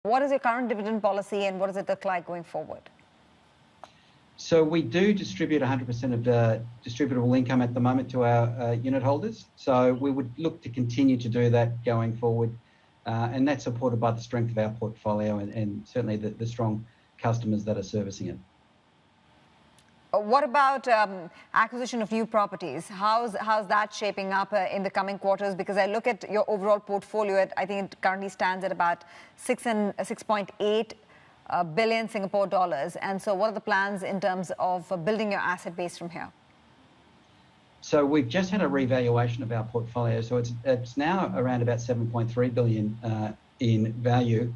What is your current dividend policy and what does it look like going forward? So we do distribute 100% of the distributable income at the moment to our unit holders. So we would look to continue to do that going forward. And that's supported by the strength of our portfolio and certainly the strong customers that are servicing it. What about acquisition of new properties? How's that shaping up in the coming quarters? Because I look at your overall portfolio, I think it currently stands at about 6.8 billion Singapore dollars. And so what are the plans in terms of building your asset base from here? So we've just had a revaluation of our portfolio. So it's now around about 7.3 billion in value.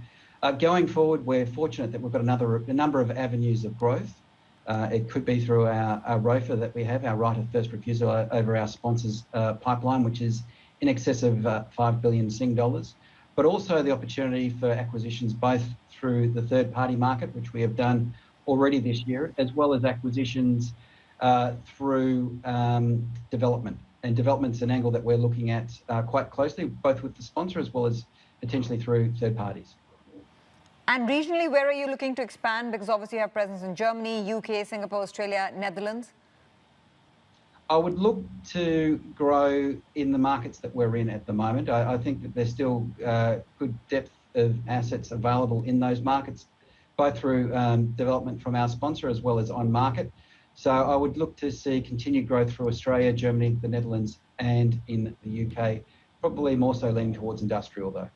Going forward, we're fortunate that we've got a number of avenues of growth. It could be through our ROFA that we have, our right of first refusal over our sponsors pipeline, which is in excess of 5 billion Sing dollars, but also the opportunity for acquisitions both through the third-party market, which we have done already this year, as well as acquisitions through development. And development's an angle that we're looking at quite closely, both with the sponsor as well as potentially through third parties. And regionally, where are you looking to expand? Because obviously you have presence in Germany, UK, Singapore, Australia, Netherlands. I would look to grow in the markets that we're in at the moment. I think that there's still good depth of assets available in those markets, both through development from our sponsor as well as on market. So I would look to see continued growth through Australia, Germany, the Netherlands, and in the UK, probably more so leaning towards industrial though.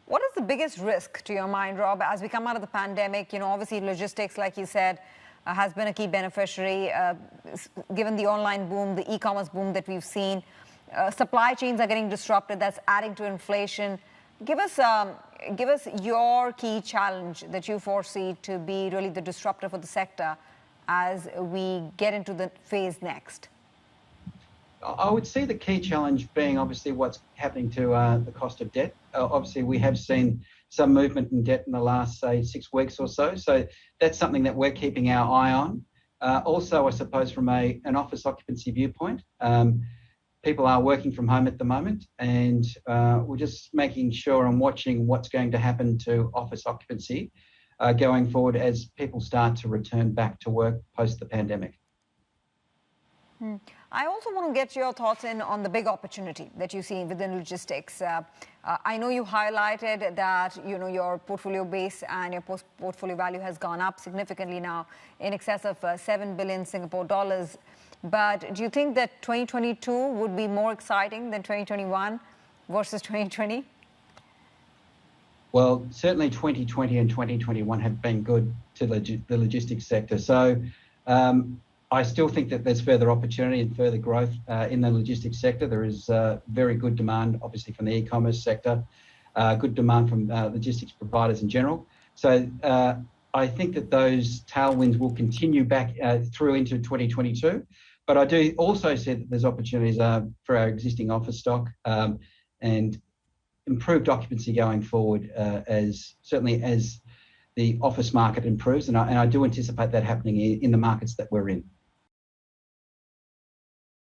What is the biggest risk to your mind, Rob, as we come out of the pandemic? You know, obviously logistics, like you said, has been a key beneficiary, given the online boom, the e-commerce boom that we've seen. Supply chains are getting disrupted. That's adding to inflation. Give us your key challenge that you foresee to be really the disruptor for the sector as we get into the phase next. I would see the key challenge being obviously what's happening to the cost of debt. Obviously, we have seen some movement in debt in the last, say, 6 weeks or so. So that's something that we're keeping our eye on. Also, I suppose from an office occupancy viewpoint, people are working from home at the moment, and we're just making sure and watching what's going to happen to office occupancy going forward as people start to return back to work post the pandemic. I also want to get your thoughts on the big opportunity that you see within logistics. I know you highlighted that your portfolio base and your portfolio value has gone up significantly now, in excess of 7 billion Singapore dollars. But do you think that 2022 would be more exciting than 2021 versus 2020? Well, certainly 2020 and 2021 have been good to the logistics sector. So I still think that there's further opportunity and further growth in the logistics sector. There is very good demand, obviously, from the e-commerce sector, good demand from logistics providers in general. So I think that those tailwinds will continue back through into 2022. But I do also see that there's opportunities for our existing office stock and improved occupancy going forward as the office market improves. And I do anticipate that happening in the markets that we're in.